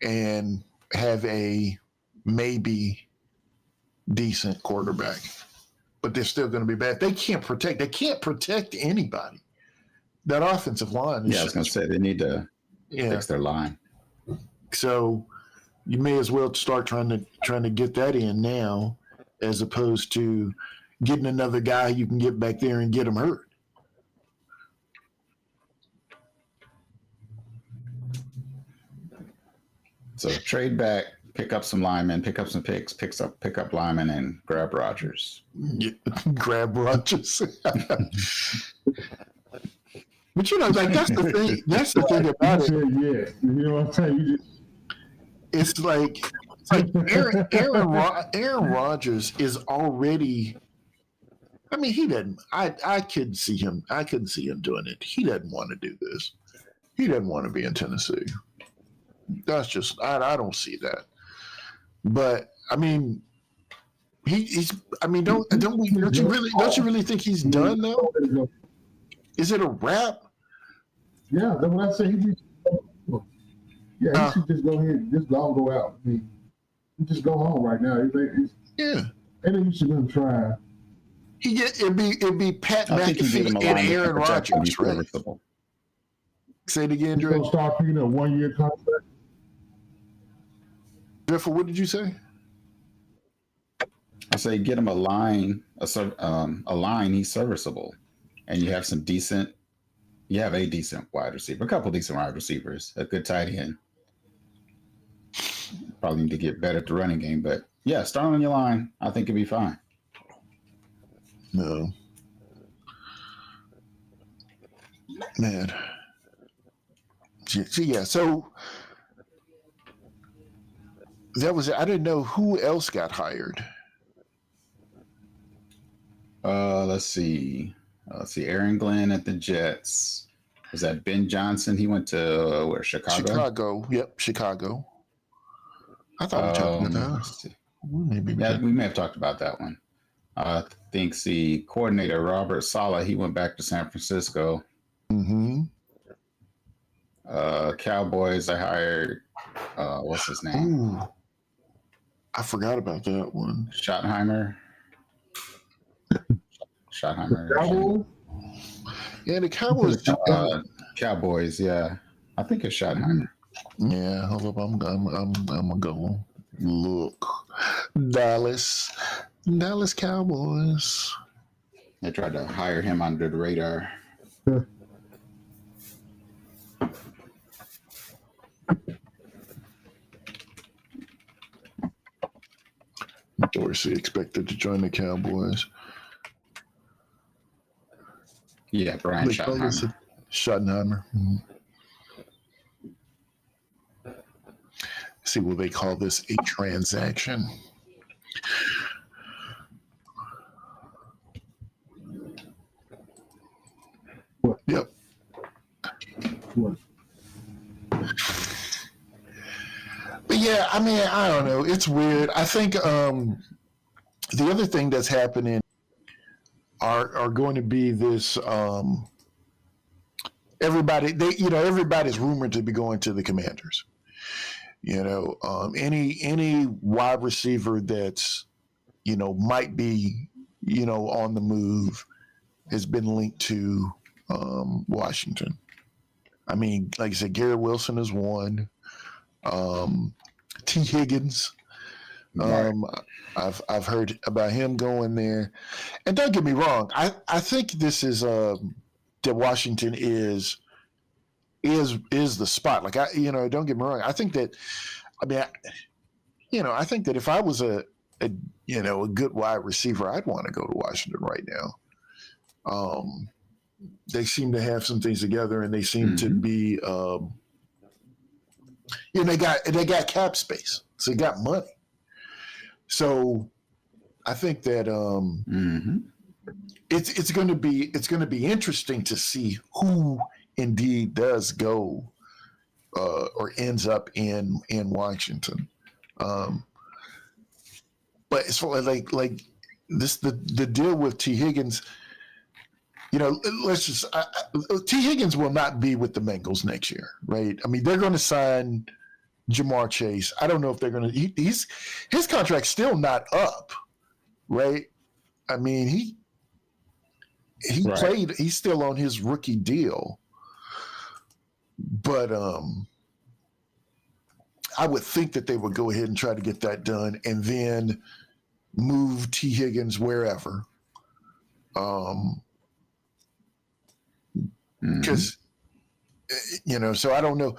and have a maybe decent quarterback. But they're still going to be bad. They can't protect anybody. That offensive line is I was going to say they need to fix their line. So you may as well start trying to get that in now, as opposed to getting another guy you can get back there and get him hurt. So trade back, pick up some linemen, pick up some picks, pick up linemen, and grab Rodgers. Yeah, grab Rodgers. But that's the thing. That's the thing about it. Yeah, you know what I'm saying. It's like Aaron Rodgers is already. I mean, he doesn't. I could see him. I couldn't see him doing it. He doesn't want to do this. He doesn't want to be in Tennessee. That's just. I don't see that. But I mean, he's. I mean, don't you really think he's done though? Is it a wrap? Yeah, that's what I say. He should just go ahead, just go out. I mean, just go home right now. Yeah. And then you should let him try. It'd be Pat McAfee and Aaron Rodgers, right? Say it again, Dre. He's start picking a 1-year contract. Jeffrey, what did you say? I say get him a line. He's serviceable, and you have some decent. You have a decent wide receiver, a couple decent wide receivers, a good tight end. Probably need to get better at the running game, but yeah, start on your line. I think it'll be fine. No. Man. Yeah, so that was it. I didn't know who else got hired. Let's see. Aaron Glenn at the Jets. Was that Ben Johnson? He went to where? Chicago? Yep, Chicago. I thought we talked about that. We may have talked about that one. I think the coordinator, Robert Saleh, he went back to San Francisco. Mm-hmm. Cowboys, I hired, what's his name? Ooh, I forgot about that one. Schottenheimer. Yeah, the Cowboys. Cowboys, yeah. I think it's Schottenheimer. Yeah, hold up. I'm gonna go look. Dallas Cowboys. They tried to hire him under the radar. Dorsey expected to join the Cowboys. Yeah, Brian Schottenheimer. Schottenheimer. Mm-hmm. See, will they call this a transaction? Yeah, I mean, I don't know. It's weird. I think the other thing that's happening are going to be this. Everybody's rumored to be going to the Commanders. Any wide receiver that's might be on the move has been linked to Washington. I mean, like I said, Garrett Wilson is one. T. Higgins. Right. I've heard about him going there. And don't get me wrong, I think this is that Washington is the spot. Like don't get me wrong. I think that I think that if I was a good wide receiver, I'd want to go to Washington right now. They seem to have some things together, and they seem to be they got cap space, so they got money. So I think that it's going to be interesting to see who indeed does go or ends up in Washington. But as far as like this, the deal with T. Higgins, let's just T. Higgins will not be with the Bengals next year, right? I mean, they're going to sign Jamar Chase. I don't know if they're going to. His contract's still not up, right? I mean, he Right. played. He's still on his rookie deal, but I would think that they would go ahead and try to get that done, and then move T. Higgins wherever. Because so I don't know.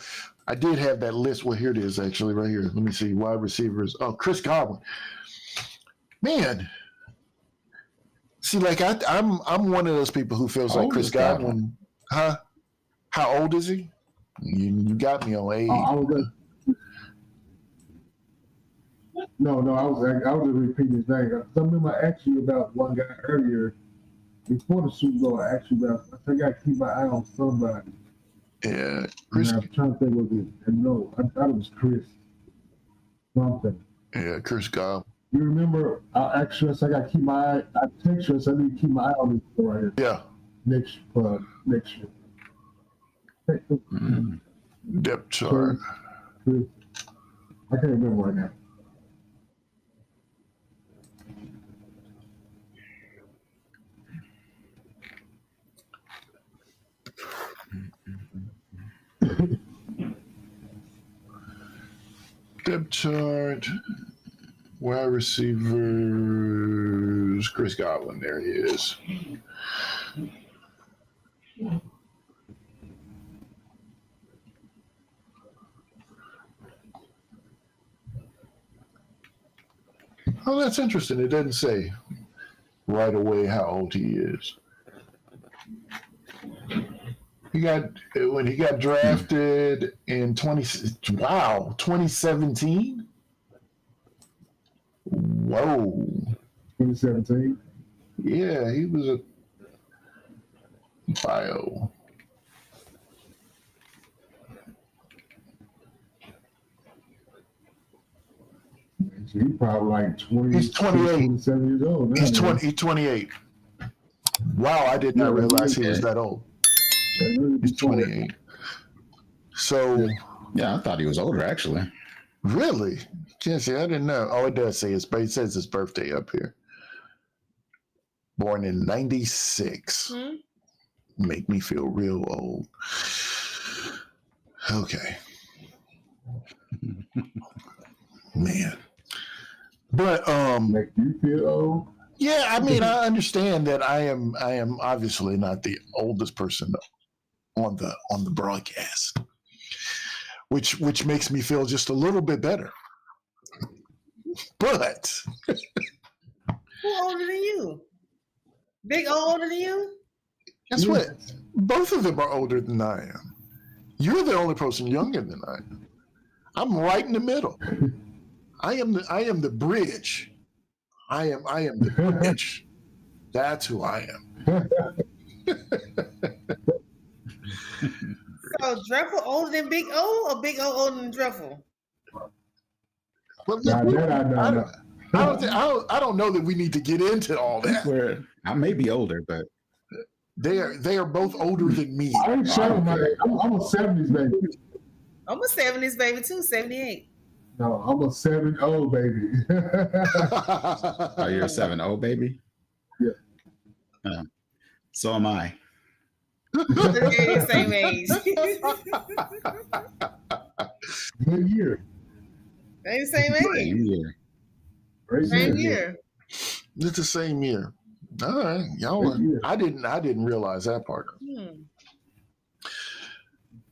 I did have that list. Well, here it is, actually, right here. Let me see. Wide receivers. Oh, Chris Godwin. Man, see, like I'm one of those people who feels How like old Chris is Godwin? Godwin. Huh? How old is he? You got me on age. I was no, I was just repeating his name. I remember I asked you about one guy earlier before the Super Bowl. I asked you about. I think I keep my eye on somebody. Yeah, Chris. And I'm trying to think was it. And no, I thought it was Chris something. Yeah, Chris Godwin. You remember? I asked you. I said I keep my eye. I text you. I said I need to keep my eye on this guy right here. Yeah, Next year. depth chart. Chris. I can't remember right now. Depth chart. Wide receivers. Chris Godwin. There he is. Oh, that's interesting. It doesn't say right away how old he is. When he got drafted in 2017. Whoa. 2017. Yeah, he was a bio. So he's probably like 20. He's 28. 27 years old. Now, He's man. 28. Wow, I did not realize he was that old. He's 28. So, Yeah, I thought he was older actually. really? Can't say. I didn't know. Oh, it does say it says his birthday up here. Born in 96. Make me feel real old. Okay. Man. But Make you feel old. yeah, I mean, I understand that I am obviously not the oldest person on the broadcast, which makes me feel just a little bit better. But Who older than you? Big O older than you? guess what? Both of them are older than I am. You're the only person younger than I am. I'm right in the middle. I am the bridge. I am the bridge. That's who I am. So Dreffel older than Big O or Big O older than Dreffel? Well, Now look, that I don't know. I don't know that we need to get into all That's that. where I may be older, but They are both older than me. I ain't showing my age. I'm a 70s baby. I'm a 70s baby too, 78. No, I'm a 70 old baby. oh, you're a 7-0 baby. Yeah. So am I. They're the same age. Good year. They the same age. Same year. Great Same year. year. It's the same year. All right, y'all. Great year. I didn't realize that part.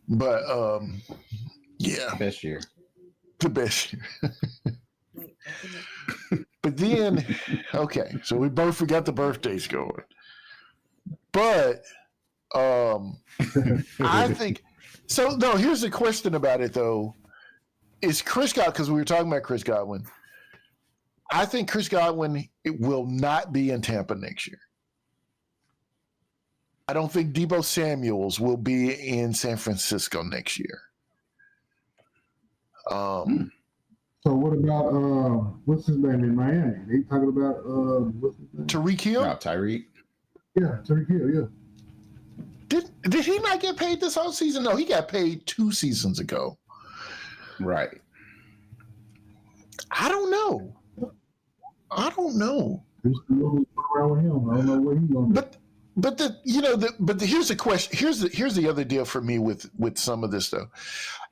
But yeah, Best year. the best year. But then, okay, so we both forgot the birthdays going. But I think so. No, here's the question about it though: is Chris Godwin? Because we were talking about Chris Godwin. I think Chris Godwin will not be in Tampa next year. I don't think Deebo Samuels will be in San Francisco next year. So what about what's his name in Miami? They talking about what's his name? Tyreek Hill? No, Tyreek. Yeah, Tyreek Hill. Yeah. Did he not get paid this whole season? No, he got paid 2 seasons ago. Right. I don't know. There's still around with him. I don't know what he's gonna do. Here's the question. Here's the other deal for me with some of this though.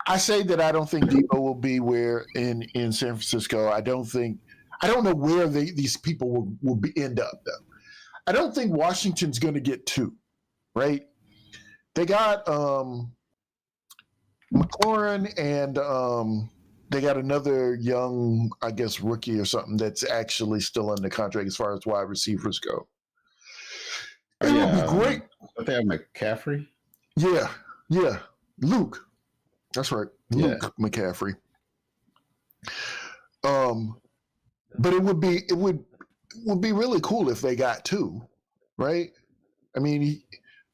I say that I don't think Debo will be where in San Francisco. I don't know where these people will end up though. I don't think Washington's going to get 2, right? They got McLaurin and they got another young, I guess, rookie or something that's actually still under contract as far as wide receivers go. It would be great. Don't they have McCaffrey? Yeah. Luke. That's right. Luke McCaffrey. But it would be really cool if they got 2, right? I mean,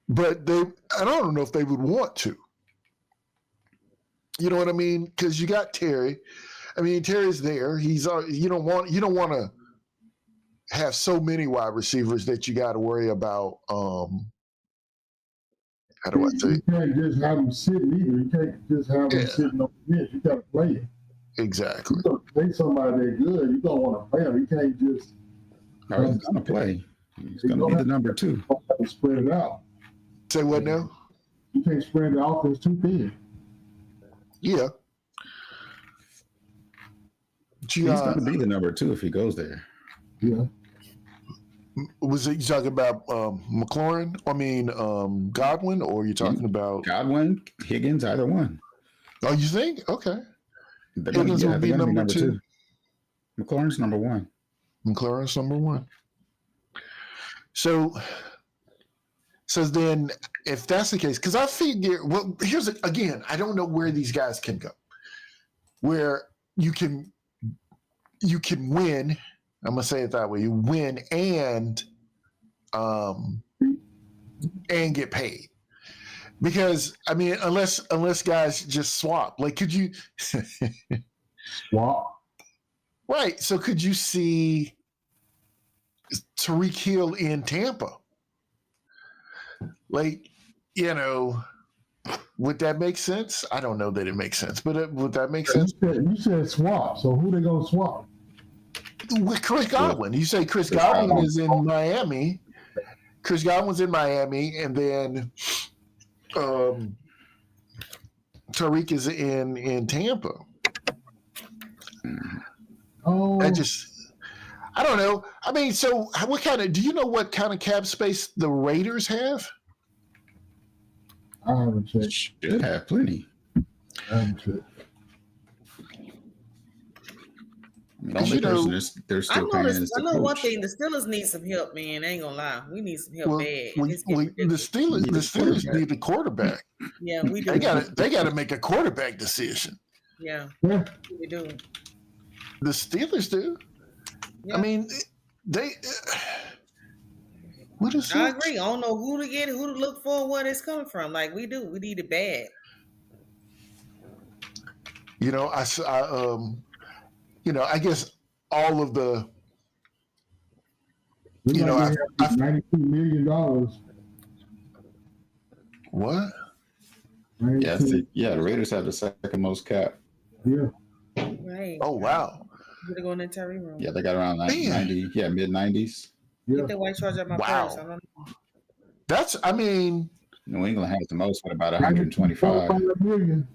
but I don't know if they would want to. You know what I mean? Because you got Terry. I mean, Terry's there. He's you don't want to have so many wide receivers that you got to worry about. How do I say? You can't just have them sitting either. You can't just have them sitting on the bench. You got to play it. Exactly. You got to play somebody that good. You don't want to play him. You can't just. No, he's going to play. He's going to be the number 2. You have to spread it out. Say what now? You can't spread the offense too thin. Yeah. He's going to be the number 2 if he goes there. Yeah. Was it you talking about McLaurin? I mean Godwin, or are you talking about Godwin, Higgins, either one? Oh, you think? Okay. Higgins will be number 2. McLaurin's number 1. McLaurin's number 1. So then, if that's the case, because I figure, well, again, I don't know where these guys can go, where you can win. I'm gonna say it that way: you win and get paid. Because I mean, unless guys just swap, like, could you swap? Right. So could you see Tyreek Hill in Tampa? Like, would that make sense? I don't know that it makes sense, but would that make sense? You said swap. So who they gonna swap? With Chris Godwin. You say Chris Godwin is in Miami. Chris Godwin's in Miami, and then Tyreek is in Tampa. Oh, I don't know. I mean, so do you know what kind of cap space the Raiders have? I haven't checked. Should have plenty. I haven't checked. The only person they're still paying is the coach. I know one thing: the Steelers need some help, man. I ain't gonna lie, we need some help bad. The Steelers need a quarterback. Yeah, we do. They got to make a quarterback decision. Yeah, we do. The Steelers do. Yeah. I mean, they. What is? I agree. I don't know who to get, who to look for, where it's coming from. Like we do, we need it bad. I guess all of the, We you know, might have $92 million. what? Yeah, the Raiders have the second most cap. Yeah. Right. Oh, wow. Better go in the Terry room. Yeah, they got around 90, mid 90s. Yeah. Get the white charge out my Wow. purse. I don't know. That's, I mean, New England has the most with about 125. million.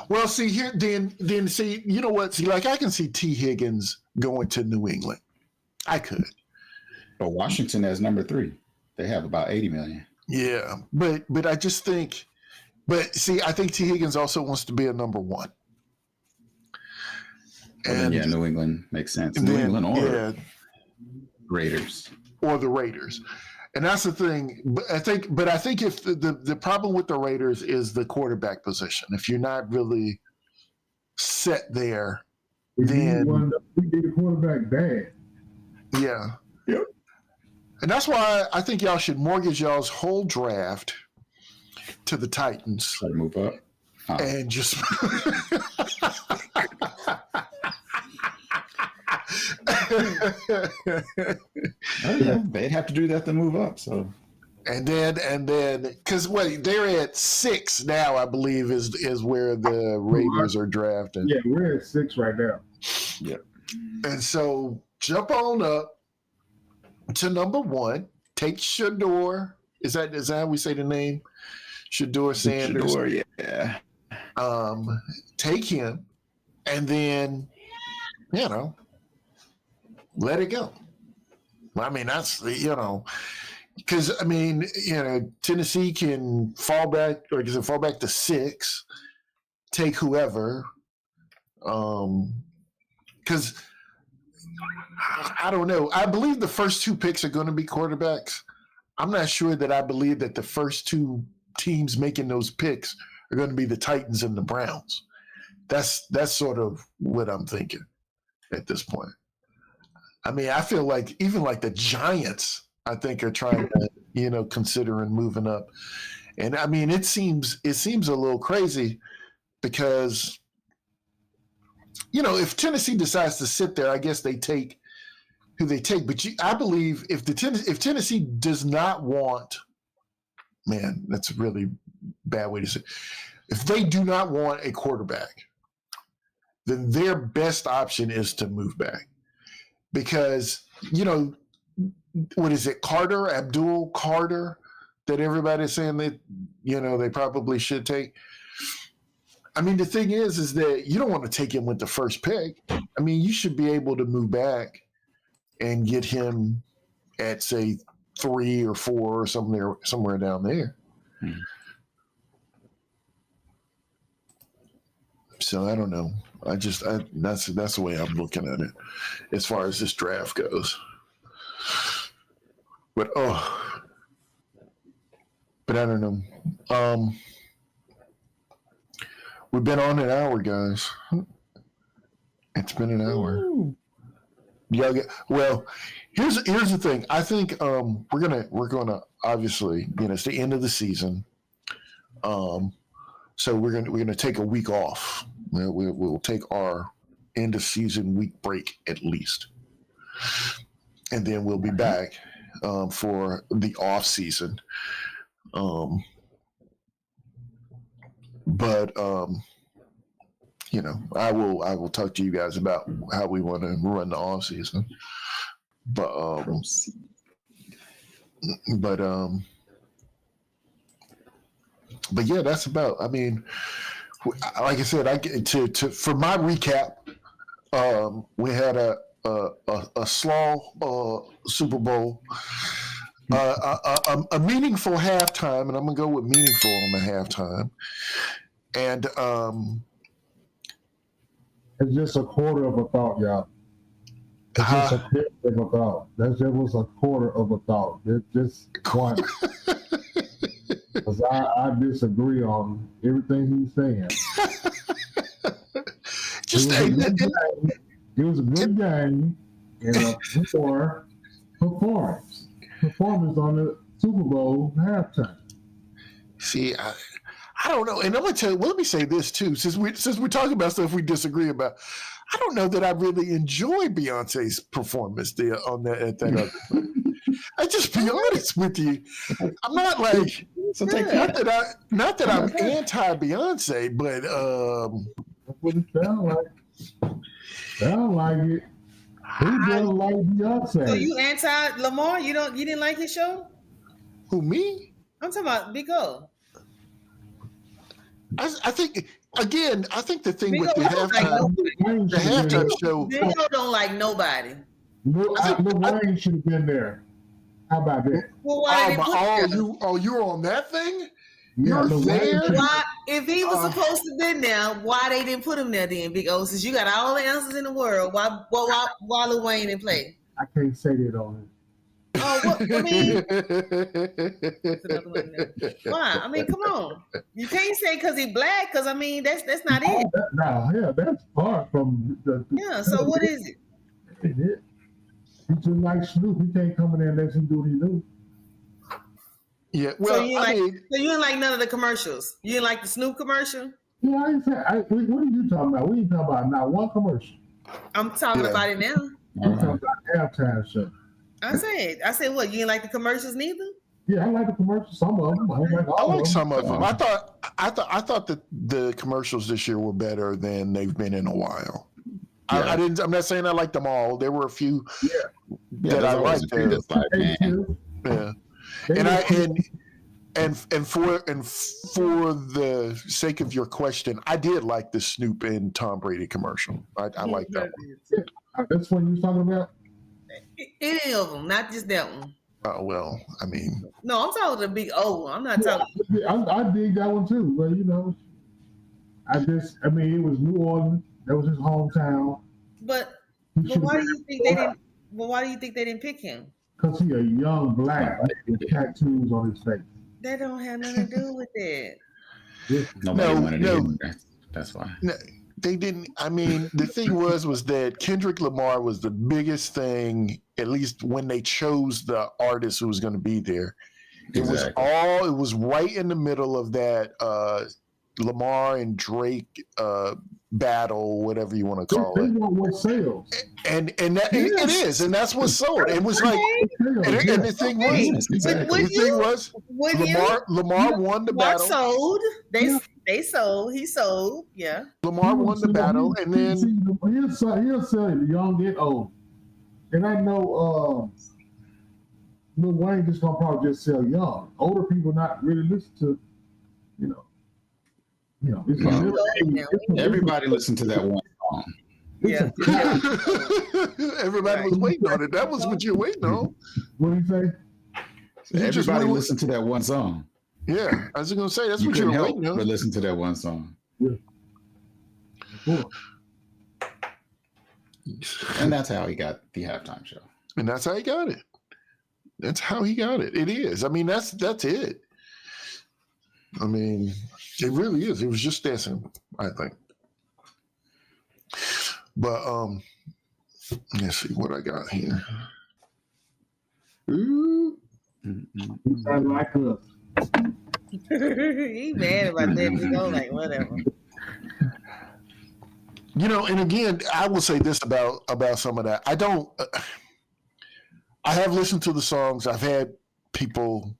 well, see here, then see, you know what? See, like I can see T. Higgins going to New England. I could. But Washington has number 3. They have about 80 million. Yeah, but I just think, but see, I think T. Higgins also wants to be a number 1. Well, then, yeah, New England makes sense. New England or Raiders. Or the Raiders. And that's the thing. But I think if the problem with the Raiders is the quarterback position. If you're not really set there, then we need a quarterback bad. Yeah. Yep. And that's why I think y'all should mortgage y'all's whole draft to the Titans. Try to move up. And just they'd have to do that to move up. So and then because they're at 6 now, I believe is where the Raiders are drafting. Yeah, we're at 6 right now. Yep. And so jump on up to number 1. Take Shador. Is that how we say the name? Shador Sanders. Shador, yeah. Take him, and then let it go. I mean, that's because Tennessee can fall back, or does it fall back to 6? Take whoever, because I don't know. I believe the first 2 picks are going to be quarterbacks. I'm not sure that I believe that the first 2 teams making those picks are going to be the Titans and the Browns. That's sort of what I'm thinking at this point. I mean, I feel like even like the Giants, I think, are trying to, considering moving up. And I mean, it seems a little crazy because, if Tennessee decides to sit there, I guess they take who they take. But I believe if Tennessee does not want, man, that's a really bad way to say it. If they do not want a quarterback, then their best option is to move back. Because, what is it, Abdul Carter, that everybody's saying that, they probably should take. I mean, the thing is that you don't want to take him with the first pick. I mean, you should be able to move back and get him at, say, 3 or 4 or somewhere down there. Hmm. So I don't know. That's the way I'm looking at it as far as this draft goes. But I don't know. We've been on an hour, guys. It's been an hour. Here's the thing. I think we're gonna obviously, it's the end of the season. So we're gonna take a week off. We'll take our end of season week break at least, and then we'll be back for the off season. But I will talk to you guys about how we want to run the off season. But yeah, that's about. I mean, like I said, for my recap, we had a slow Super Bowl, a meaningful halftime, and I'm gonna go with meaningful on the halftime, and it's just a quarter of a thought, y'all. It's just a quarter of a thought. That was a quarter of a thought. It's just one. Because I disagree on everything he's saying. It was a good game and a poor performance on the Super Bowl halftime. See, I don't know, and I'm gonna tell you. Let me say this too, since we're talking about stuff we disagree about. I don't know that I really enjoy Beyonce's performance there on that at that other thing. I just be honest with you. I'm not like So take not that. that I'm anti Beyonce, but That's what it sound like. Sound like it. Who doesn't like Beyonce? So you anti Lamar? You didn't like his show? who me? I'm talking about Big O. I think again. I think the thing Big with O the don't like halftime, the halftime show. Big O don't like nobody. Lil Wayne should have been there. How about that? Well, why they put him there? You're on that thing. Yeah, You're Lil Wayne there? should- Why, if he was supposed to been there, why they didn't put him there then, Big O? Since you got all the answers in the world, why Lil Wayne didn't play? I can't say that on it. Oh, what, I mean, why? I mean, come on. You can't say because he black, because I mean that's not it. That's far from the. Yeah. So what is it? Ain't it? He just like Snoop. He can't come in there unless he do what he do. Yeah. Well, So you didn't like none of the commercials. You didn't like the Snoop commercial. Yeah, I ain't say. What are you talking about? We ain't talking about not one commercial. I'm talking about it now. I'm talking about halftime show. I said what? You didn't like the commercials neither? Yeah, I like the commercials. Some of them. I don't like all I of like them. some of them. I thought that the commercials this year were better than they've been in a while. Yeah. I didn't. I'm not saying I liked them all. There were a few that I liked. It's like, man. Yeah, and for the sake of your question, I did like the Snoop and Tom Brady commercial. I like that one. That's what you was talking about. Any of them, not just that one. Oh well, I mean, No, I'm talking the Big O. I'm not talking. I dig that one too, but I mean, it was New Orleans. That was his hometown. But why do you think they didn't? But why do you think they didn't pick him? Because he a young black with tattoos on his face. That don't have nothing to do with it. Nobody wanted to hear that. That's why. no, they didn't. I mean, the thing was that Kendrick Lamar was the biggest thing. At least when they chose the artist who was going to be there, it was right in the middle of that Lamar and Drake battle, whatever you want to call it. Want what sales. And that it is, and that's what sold. It was like, and the thing was, Lamar won the battle. Sold. They sold. He sold. Yeah. Lamar won the battle, and then he'll sell it, young and old. And I know Lil Wayne just gonna probably just sell young. Older people not really listen to, Everybody listened to that one song. Yeah. everybody was waiting on it. That was what you're waiting on. What do you say? Everybody listened to that one song. Yeah, I was going to say that's what couldn't you're help waiting on. but listen to that one song. Yeah. Cool. And that's how he got the halftime show. And that's how he got it. That's how he got it. It is. I mean, that's it. I mean, it really is. It was just dancing, I think. But let's see what I got here. Ooh. I like us. He mad about that. We go like whatever. And again, I will say this about some of that. I have listened to the songs. I've had people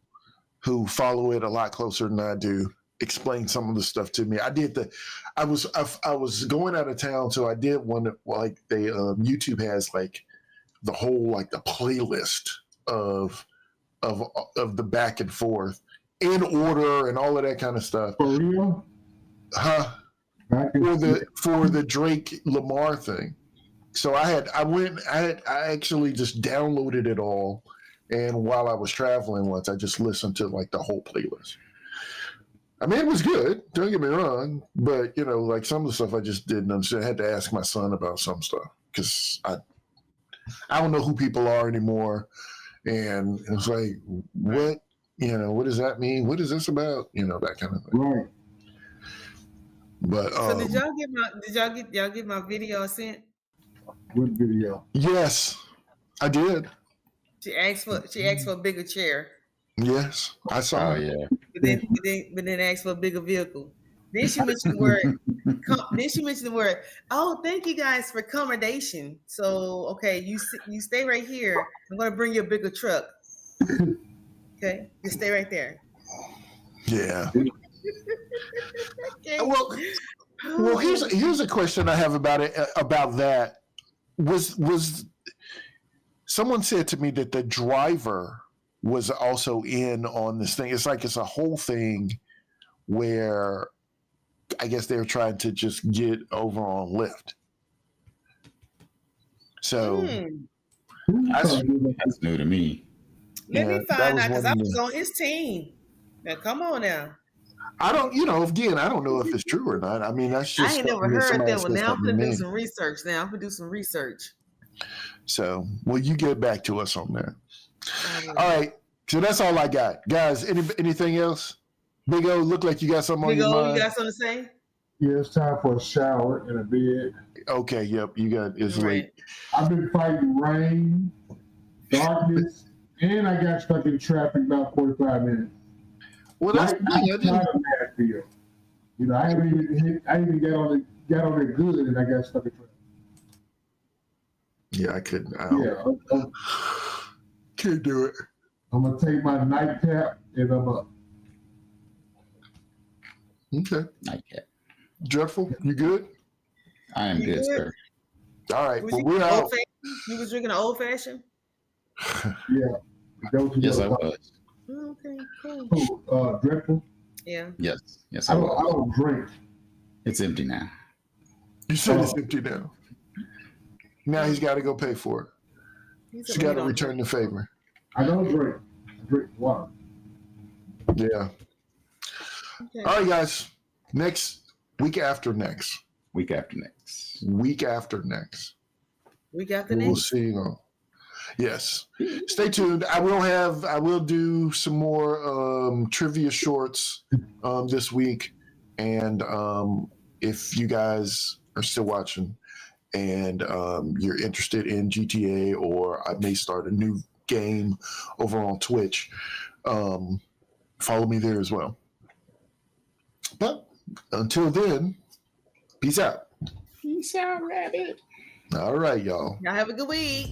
who follow it a lot closer than I do explain some of the stuff to me. I was going out of town, so I did one that YouTube has like the whole like the playlist of the back and forth in order and all of that kind of stuff. For real? Huh? For the Drake Lamar thing. So I actually just downloaded it all, and while I was traveling once, I just listened to like the whole playlist. I mean, it was good. Don't get me wrong, but like some of the stuff I just didn't understand. I had to ask my son about some stuff because I don't know who people are anymore, and it was like, what what does that mean? What is this about? That kind of thing. Right. But so did y'all get my video I sent? What video? Yes, I did. She asked for a bigger chair. Yes, I saw. Oh it. yeah. But then asked for a bigger vehicle. Then she mentioned the word. Then she mentioned the word. Oh, thank you guys for accommodation. So, okay, you stay right here. I'm gonna bring you a bigger truck. Okay, you stay right there. Yeah. Okay. Well, here's a question I have about it. About that was someone said to me that the driver was also in on this thing. It's like it's a whole thing where I guess they're trying to just get over on Lyft. So That's new to me. Let me find out because I was on his team. Now, come on now. I don't, again, I don't know if it's true or not. I mean, that's just. I ain't never heard that one. Now I'm going to do some research. So, well, you get back to us on that. All right. So that's all I got. Guys, anything else? Big O, look like you got something on your mind. You got something to say? Yeah, it's time for a shower and a bed. Okay, yep, it's late. I've been fighting rain, darkness, and I got stuck in traffic about 45 minutes. Well, that's I haven't even got on it good, and I got stuck in traffic. Yeah, I couldn't. Can't do it. I'm gonna take my nightcap and I'm up. Okay. Nightcap. Dreadful, you good? I am good, sir. All right, well, we're out. You was drinking an old fashioned? Yeah. Yes, I was. Okay, cool. Dreadful? Yeah. Yes, I don't drink. It's empty now. You said it's empty now. Now he's got to go pay for it. He's got to return the favor. I don't drink. I drink water. Yeah. Okay. All right, guys. Week after next. Week after next. We'll see you all. Yes. Stay tuned. I will do some more trivia shorts this week. And if you guys are still watching and you're interested in GTA, or I may start a new game over on Twitch, follow me there as well. But until then, peace out. Peace out, rabbit. All right, y'all. Y'all have a good week.